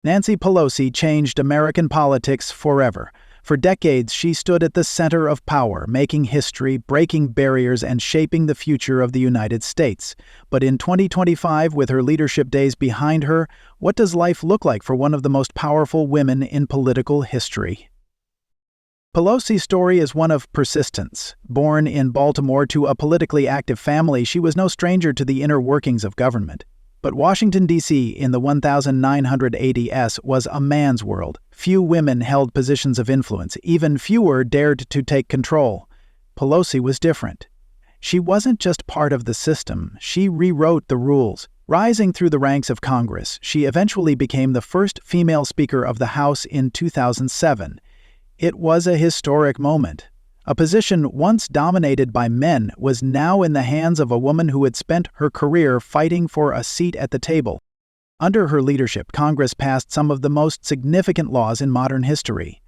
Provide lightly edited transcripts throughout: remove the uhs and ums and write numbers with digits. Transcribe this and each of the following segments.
Nancy Pelosi changed American politics forever. For decades, she stood at the center of power, making history, breaking barriers, and shaping the future of the United States. But in 2025, with her leadership days behind her, what does life look like for one of the most powerful women in political history? Pelosi's story is one of persistence. Born in Baltimore to a politically active family, she was no stranger to the inner workings of government. But Washington, D.C. in the 1980 was a man's world. Few women held positions of influence. Even fewer dared to take control. Pelosi was different. She wasn't just part of the system. She rewrote the rules. Rising through the ranks of Congress, she eventually became the first female Speaker of the House in 2007. It was a historic moment. A position once dominated by men was now in the hands of a woman who had spent her career fighting for a seat at the table. Under her leadership, Congress passed some of the most significant laws in modern history.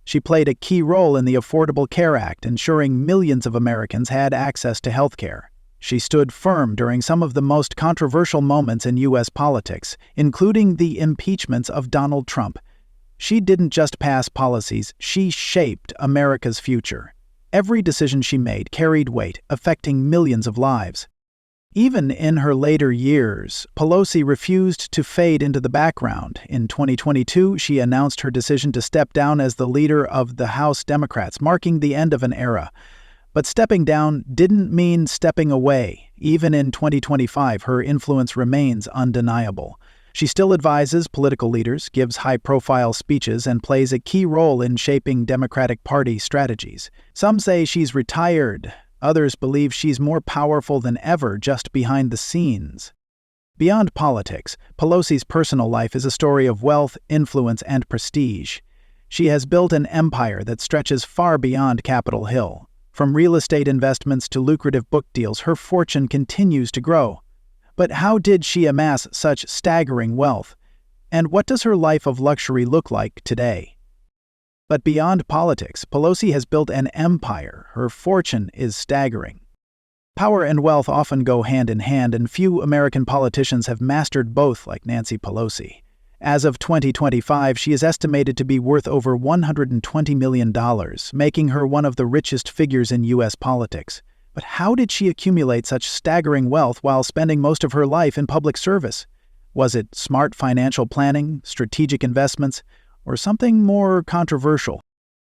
She played a key role in the Affordable Care Act, ensuring millions of Americans had access to health care. She stood firm during some of the most controversial moments in U.S. politics, including the impeachments of Donald Trump. She didn't just pass policies, she shaped America's future. Every decision she made carried weight, affecting millions of lives. Even in her later years, Pelosi refused to fade into the background. In 2022, she announced her decision to step down as the leader of the House Democrats, marking the end of an era. But stepping down didn't mean stepping away. Even in 2025, her influence remains undeniable. She still advises political leaders, gives high-profile speeches, and plays a key role in shaping Democratic Party strategies. Some say she's retired. Others believe she's more powerful than ever just behind the scenes. Beyond politics, Pelosi's personal life is a story of wealth, influence, and prestige. She has built an empire that stretches far beyond Capitol Hill. From real estate investments to lucrative book deals, her fortune continues to grow. But how did she amass such staggering wealth? And what does her life of luxury look like today? But beyond politics, Pelosi has built an empire. Her fortune is staggering. Power and wealth often go hand in hand, and few American politicians have mastered both like Nancy Pelosi. As of 2025, she is estimated to be worth over $120 million, making her one of the richest figures in U.S. politics. But how did she accumulate such staggering wealth while spending most of her life in public service? Was it smart financial planning, strategic investments, or something more controversial?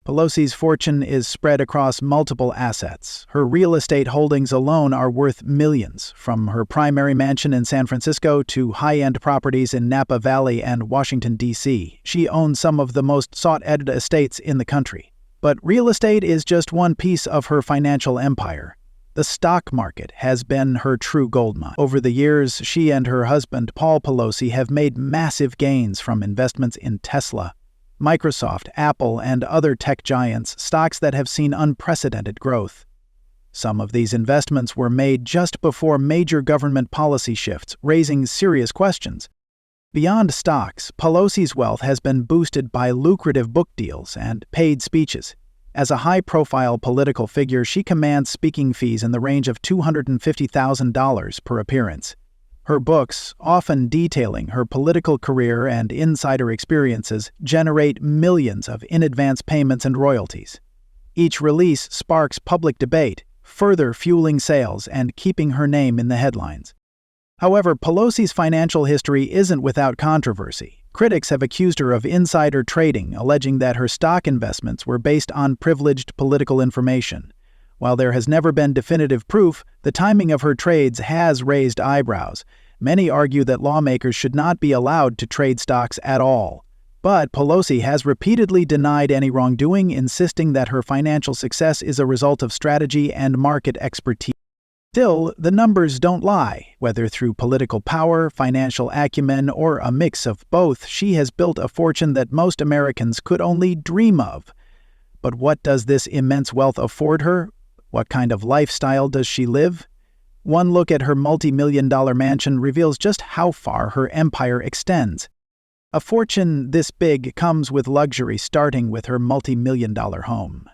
Pelosi's fortune is spread across multiple assets. Her real estate holdings alone are worth millions, from her primary mansion in San Francisco to high-end properties in Napa Valley and Washington, D.C. She owns some of the most sought-after estates in the country. But real estate is just one piece of her financial empire. The stock market has been her true goldmine. Over the years, she and her husband, Paul Pelosi, have made massive gains from investments in Tesla, Microsoft, Apple, and other tech giants, stocks that have seen unprecedented growth. Some of these investments were made just before major government policy shifts, raising serious questions. Beyond stocks, Pelosi's wealth has been boosted by lucrative book deals and paid speeches. As a high-profile political figure, she commands speaking fees in the range of $250,000 per appearance. Her books, often detailing her political career and insider experiences, generate millions of in-advance payments and royalties. Each release sparks public debate, further fueling sales and keeping her name in the headlines. However, Pelosi's financial history isn't without controversy. Critics have accused her of insider trading, alleging that her stock investments were based on privileged political information. While there has never been definitive proof, the timing of her trades has raised eyebrows. Many argue that lawmakers should not be allowed to trade stocks at all. But Pelosi has repeatedly denied any wrongdoing, insisting that her financial success is a result of strategy and market expertise. Still, the numbers don't lie. Whether through political power, financial acumen, or a mix of both, she has built a fortune that most Americans could only dream of. But what does this immense wealth afford her? What kind of lifestyle does she live? One look at her multi-million-dollar mansion reveals just how far her empire extends. A fortune this big comes with luxury, starting with her multi-million-dollar home.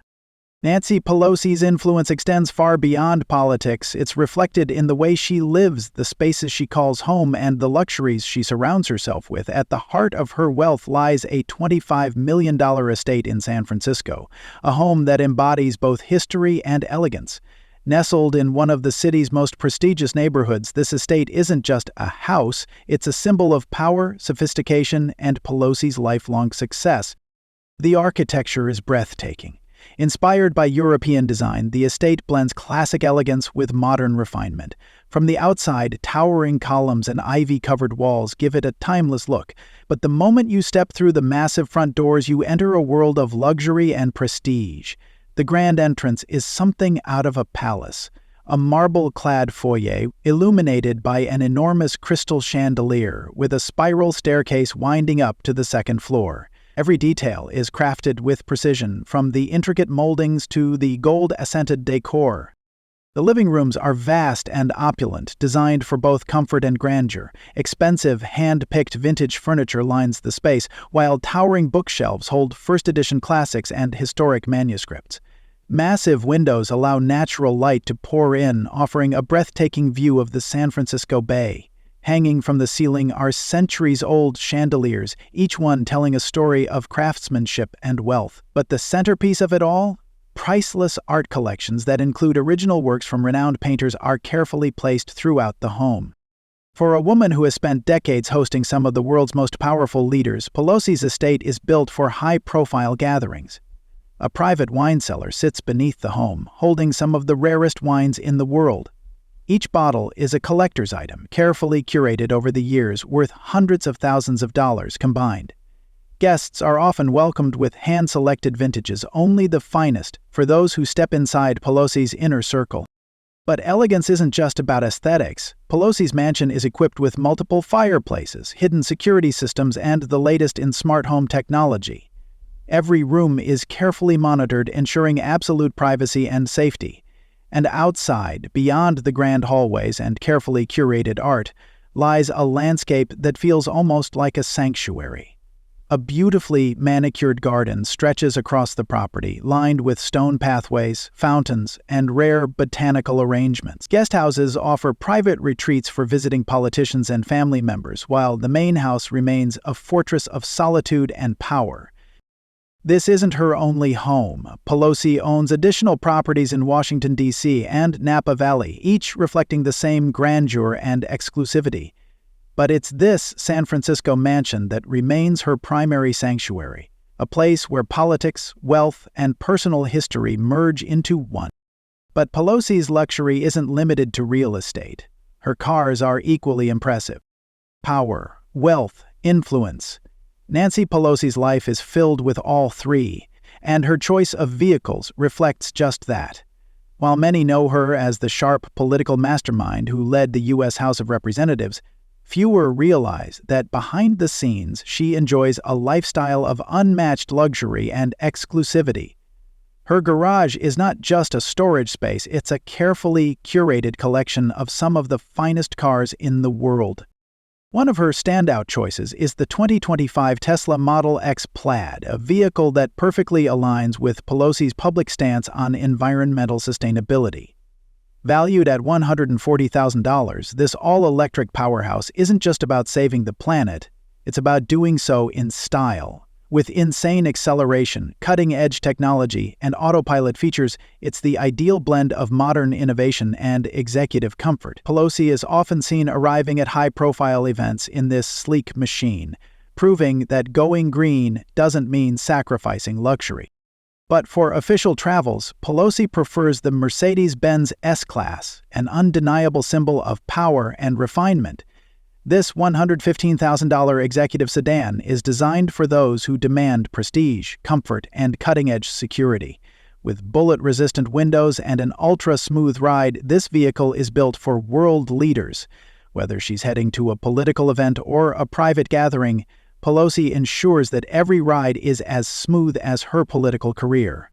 Nancy Pelosi's influence extends far beyond politics. It's reflected in the way she lives, the spaces she calls home, and the luxuries she surrounds herself with. At the heart of her wealth lies a $25 million estate in San Francisco, a home that embodies both history and elegance. Nestled in one of the city's most prestigious neighborhoods, this estate isn't just a house, it's a symbol of power, sophistication, and Pelosi's lifelong success. The architecture is breathtaking. Inspired by European design, the estate blends classic elegance with modern refinement. From the outside, towering columns and ivy-covered walls give it a timeless look. But the moment you step through the massive front doors, you enter a world of luxury and prestige. The grand entrance is something out of a palace. A marble-clad foyer illuminated by an enormous crystal chandelier with a spiral staircase winding up to the second floor. Every detail is crafted with precision, from the intricate moldings to the gold-accented decor. The living rooms are vast and opulent, designed for both comfort and grandeur. Expensive, hand-picked vintage furniture lines the space, while towering bookshelves hold first-edition classics and historic manuscripts. Massive windows allow natural light to pour in, offering a breathtaking view of the San Francisco Bay. Hanging from the ceiling are centuries-old chandeliers, each one telling a story of craftsmanship and wealth. But the centerpiece of it all? Priceless art collections that include original works from renowned painters are carefully placed throughout the home. For a woman who has spent decades hosting some of the world's most powerful leaders, Pelosi's estate is built for high-profile gatherings. A private wine cellar sits beneath the home, holding some of the rarest wines in the world. Each bottle is a collector's item, carefully curated over the years, worth hundreds of thousands of dollars combined. Guests are often welcomed with hand-selected vintages, only the finest, for those who step inside Pelosi's inner circle. But elegance isn't just about aesthetics. Pelosi's mansion is equipped with multiple fireplaces, hidden security systems, and the latest in smart home technology. Every room is carefully monitored, ensuring absolute privacy and safety. And outside, beyond the grand hallways and carefully curated art, lies a landscape that feels almost like a sanctuary. A beautifully manicured garden stretches across the property, lined with stone pathways, fountains, and rare botanical arrangements. Guest houses offer private retreats for visiting politicians and family members, while the main house remains a fortress of solitude and power. This isn't her only home. Pelosi owns additional properties in Washington, D.C. and Napa Valley, each reflecting the same grandeur and exclusivity. But it's this San Francisco mansion that remains her primary sanctuary, a place where politics, wealth, and personal history merge into one. But Pelosi's luxury isn't limited to real estate. Her cars are equally impressive. Power, wealth, influence. Nancy Pelosi's life is filled with all three, and her choice of vehicles reflects just that. While many know her as the sharp political mastermind who led the U.S. House of Representatives, fewer realize that behind the scenes she enjoys a lifestyle of unmatched luxury and exclusivity. Her garage is not just a storage space, it's a carefully curated collection of some of the finest cars in the world. One of her standout choices is the 2025 Tesla Model X Plaid, a vehicle that perfectly aligns with Pelosi's public stance on environmental sustainability. Valued at $140,000, this all-electric powerhouse isn't just about saving the planet, it's about doing so in style. With insane acceleration, cutting-edge technology, and autopilot features, it's the ideal blend of modern innovation and executive comfort. Pelosi is often seen arriving at high-profile events in this sleek machine, proving that going green doesn't mean sacrificing luxury. But for official travels, Pelosi prefers the Mercedes-Benz S-Class, an undeniable symbol of power and refinement. This $115,000 executive sedan is designed for those who demand prestige, comfort, and cutting-edge security. With bullet-resistant windows and an ultra-smooth ride, this vehicle is built for world leaders. Whether she's heading to a political event or a private gathering, Pelosi ensures that every ride is as smooth as her political career.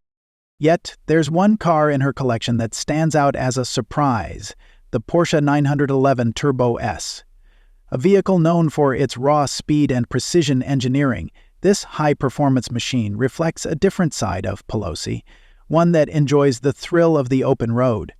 Yet, there's one car in her collection that stands out as a surprise, the Porsche 911 Turbo S. A vehicle known for its raw speed and precision engineering, this high-performance machine reflects a different side of Pelosi, one that enjoys the thrill of the open road.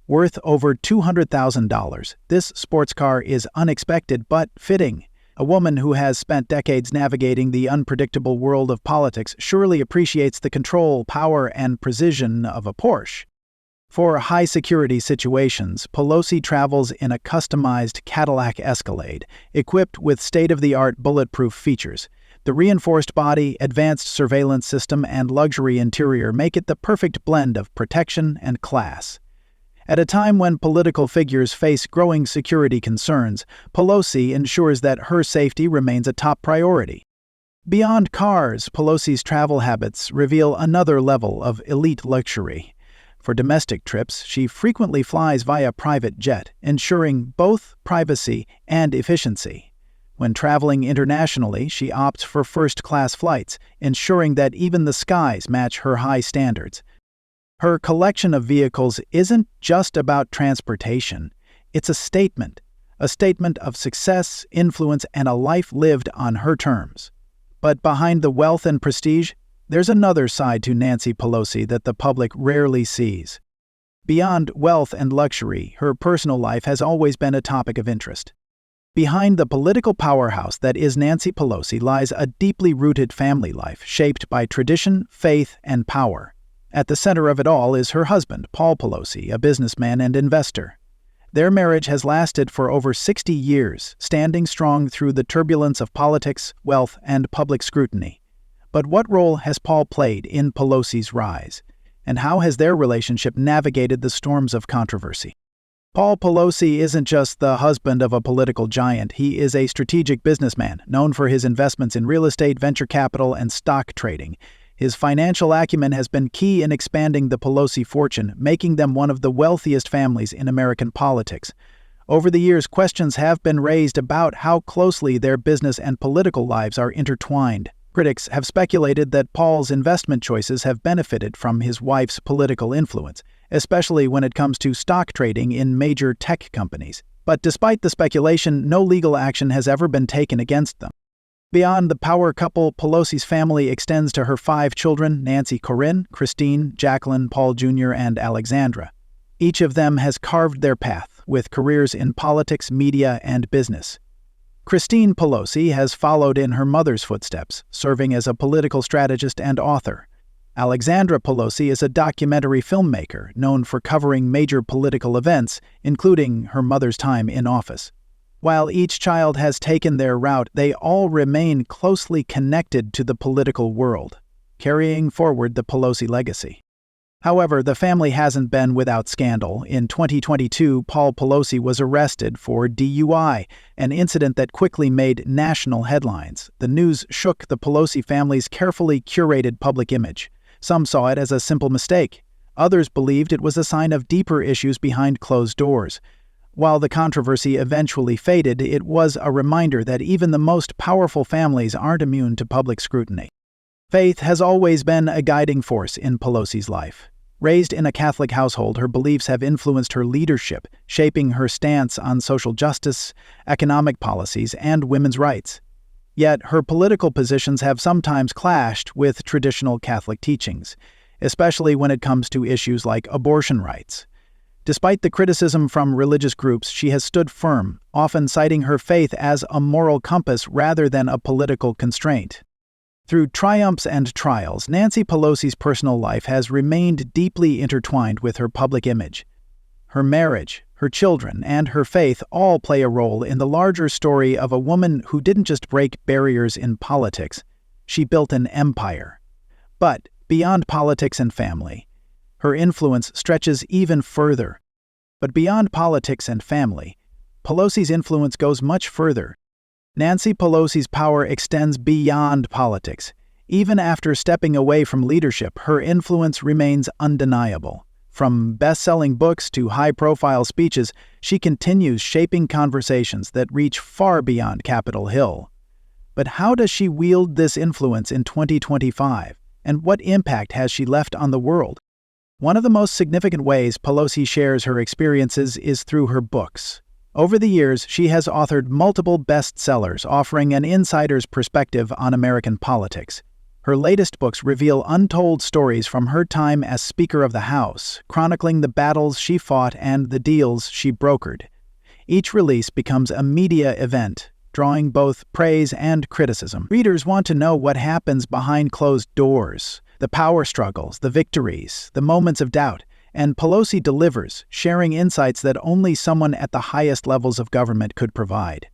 Worth over $200,000, this sports car is unexpected but fitting. A woman who has spent decades navigating the unpredictable world of politics surely appreciates the control, power, and precision of a Porsche. For high-security situations, Pelosi travels in a customized Cadillac Escalade, equipped with state-of-the-art bulletproof features. The reinforced body, advanced surveillance system, and luxury interior make it the perfect blend of protection and class. At a time when political figures face growing security concerns, Pelosi ensures that her safety remains a top priority. Beyond cars, Pelosi's travel habits reveal another level of elite luxury. For domestic trips, she frequently flies via private jet, ensuring both privacy and efficiency. When traveling internationally, she opts for first-class flights, ensuring that even the skies match her high standards. Her collection of vehicles isn't just about transportation. It's a statement of success, influence, and a life lived on her terms. But behind the wealth and prestige, there's another side to Nancy Pelosi that the public rarely sees. Beyond wealth and luxury, her personal life has always been a topic of interest. Behind the political powerhouse that is Nancy Pelosi lies a deeply rooted family life shaped by tradition, faith, and power. At the center of it all is her husband, Paul Pelosi, a businessman and investor. Their marriage has lasted for over 60 years, standing strong through the turbulence of politics, wealth, and public scrutiny. But what role has Paul played in Pelosi's rise? And how has their relationship navigated the storms of controversy? Paul Pelosi isn't just the husband of a political giant, he is a strategic businessman, known for his investments in real estate, venture capital, and stock trading. His financial acumen has been key in expanding the Pelosi fortune, making them one of the wealthiest families in American politics. Over the years, questions have been raised about how closely their business and political lives are intertwined. Critics have speculated that Paul's investment choices have benefited from his wife's political influence, especially when it comes to stock trading in major tech companies. But despite the speculation, no legal action has ever been taken against them. Beyond the power couple, Pelosi's family extends to her 5 children, Nancy Corinne, Christine, Jacqueline, Paul Jr., and Alexandra. Each of them has carved their path, with careers in politics, media, and business. Christine Pelosi has followed in her mother's footsteps, serving as a political strategist and author. Alexandra Pelosi is a documentary filmmaker known for covering major political events, including her mother's time in office. While each child has taken their route, they all remain closely connected to the political world, carrying forward the Pelosi legacy. However, the family hasn't been without scandal. In 2022, Paul Pelosi was arrested for DUI, an incident that quickly made national headlines. The news shook the Pelosi family's carefully curated public image. Some saw it as a simple mistake. Others believed it was a sign of deeper issues behind closed doors. While the controversy eventually faded, it was a reminder that even the most powerful families aren't immune to public scrutiny. Faith has always been a guiding force in Pelosi's life. Raised in a Catholic household, her beliefs have influenced her leadership, shaping her stance on social justice, economic policies, and women's rights. Yet, her political positions have sometimes clashed with traditional Catholic teachings, especially when it comes to issues like abortion rights. Despite the criticism from religious groups, she has stood firm, often citing her faith as a moral compass rather than a political constraint. Through triumphs and trials, Nancy Pelosi's personal life has remained deeply intertwined with her public image. Her marriage, her children, and her faith all play a role in the larger story of a woman who didn't just break barriers in politics, she built an empire. But beyond politics and family, her influence stretches even further. But beyond politics and family, Pelosi's influence goes much further. Nancy Pelosi's power extends beyond politics. Even after stepping away from leadership, her influence remains undeniable. From best-selling books to high-profile speeches, she continues shaping conversations that reach far beyond Capitol Hill. But how does she wield this influence in 2025? And what impact has she left on the world? One of the most significant ways Pelosi shares her experiences is through her books. Over the years, she has authored multiple bestsellers offering an insider's perspective on American politics. Her latest books reveal untold stories from her time as Speaker of the House, chronicling the battles she fought and the deals she brokered. Each release becomes a media event, drawing both praise and criticism. Readers want to know what happens behind closed doors, the power struggles, the victories, the moments of doubt, and Pelosi delivers, sharing insights that only someone at the highest levels of government could provide.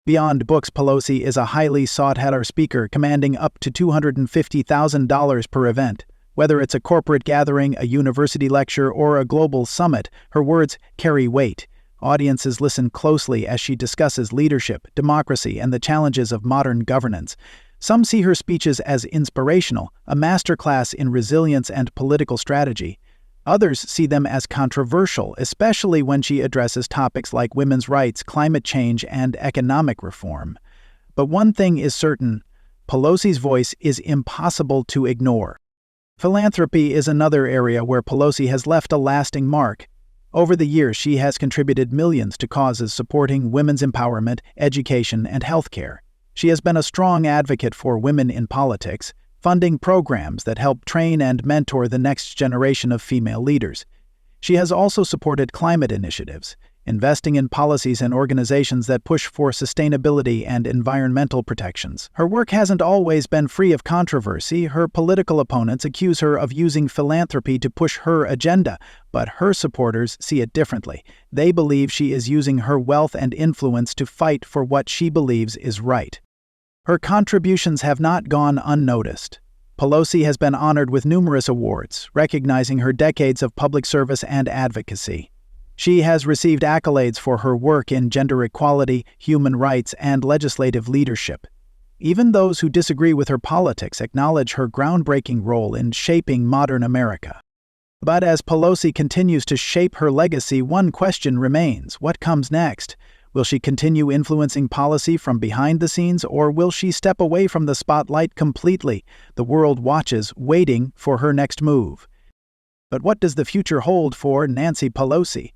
Beyond books, Pelosi is a highly sought-after speaker commanding up to $250,000 per event. Whether it's a corporate gathering, a university lecture, or a global summit, her words carry weight. Audiences listen closely as she discusses leadership, democracy, and the challenges of modern governance. Some see her speeches as inspirational, a masterclass in resilience and political strategy. Others see them as controversial, especially when she addresses topics like women's rights, climate change, and economic reform. But one thing is certain: Pelosi's voice is impossible to ignore. Philanthropy is another area where Pelosi has left a lasting mark. Over the years, she has contributed millions to causes supporting women's empowerment, education, and healthcare. She has been a strong advocate for women in politics, funding programs that help train and mentor the next generation of female leaders. She has also supported climate initiatives, investing in policies and organizations that push for sustainability and environmental protections. Her work hasn't always been free of controversy. Her political opponents accuse her of using philanthropy to push her agenda, but her supporters see it differently. They believe she is using her wealth and influence to fight for what she believes is right. Her contributions have not gone unnoticed. Pelosi has been honored with numerous awards, recognizing her decades of public service and advocacy. She has received accolades for her work in gender equality, human rights, and legislative leadership. Even those who disagree with her politics acknowledge her groundbreaking role in shaping modern America. But as Pelosi continues to shape her legacy, one question remains: what comes next? Will she continue influencing policy from behind the scenes, or will she step away from the spotlight completely? The world watches, waiting for her next move. But what does the future hold for Nancy Pelosi?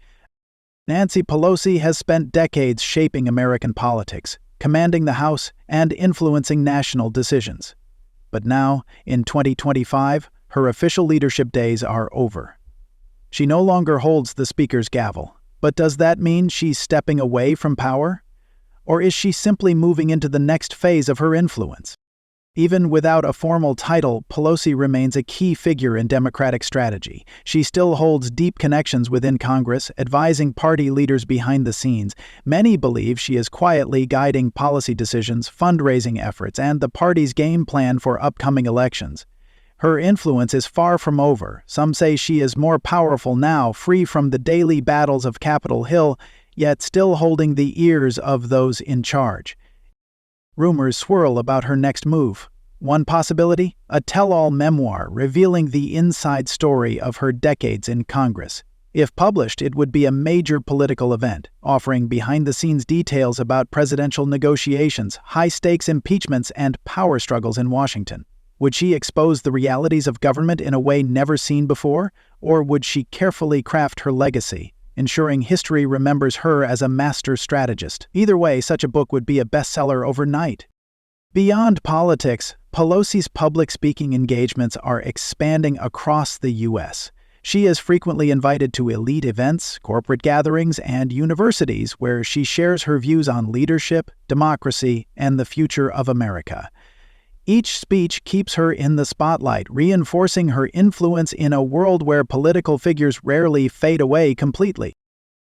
Nancy Pelosi has spent decades shaping American politics, commanding the House, and influencing national decisions. But now, in 2025, her official leadership days are over. She no longer holds the Speaker's gavel. But does that mean she's stepping away from power? Or is she simply moving into the next phase of her influence? Even without a formal title, Pelosi remains a key figure in Democratic strategy. She still holds deep connections within Congress, advising party leaders behind the scenes. Many believe she is quietly guiding policy decisions, fundraising efforts, and the party's game plan for upcoming elections. Her influence is far from over. Some say she is more powerful now, free from the daily battles of Capitol Hill, yet still holding the ears of those in charge. Rumors swirl about her next move. One possibility? A tell-all memoir revealing the inside story of her decades in Congress. If published, it would be a major political event, offering behind-the-scenes details about presidential negotiations, high-stakes impeachments, and power struggles in Washington. Would she expose the realities of government in a way never seen before, or would she carefully craft her legacy, ensuring history remembers her as a master strategist? Either way, such a book would be a bestseller overnight. Beyond politics, Pelosi's public speaking engagements are expanding across the U.S. She is frequently invited to elite events, corporate gatherings, and universities where she shares her views on leadership, democracy, and the future of America. Each speech keeps her in the spotlight, reinforcing her influence in a world where political figures rarely fade away completely.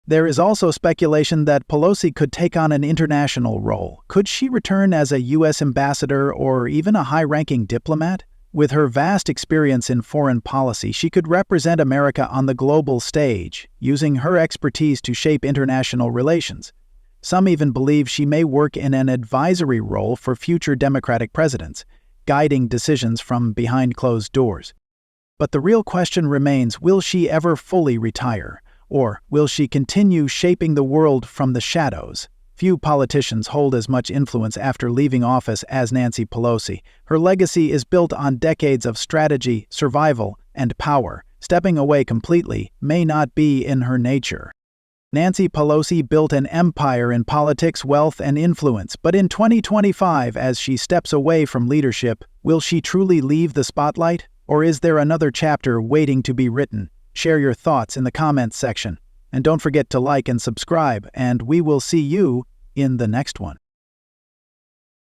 There is also speculation that Pelosi could take on an international role. Could she return as a U.S. ambassador or even a high-ranking diplomat? With her vast experience in foreign policy, she could represent America on the global stage, using her expertise to shape international relations. Some even believe she may work in an advisory role for future Democratic presidents, guiding decisions from behind closed doors. But the real question remains, will she ever fully retire? Or will she continue shaping the world from the shadows? Few politicians hold as much influence after leaving office as Nancy Pelosi. Her legacy is built on decades of strategy, survival, and power. Stepping away completely may not be in her nature. Nancy Pelosi built an empire in politics, wealth, and influence, but in 2025, as she steps away from leadership, Will she truly leave the spotlight, or is there another chapter waiting to be written? Share your thoughts in the comments section. And don't forget to like and subscribe, and we will see you in the next one.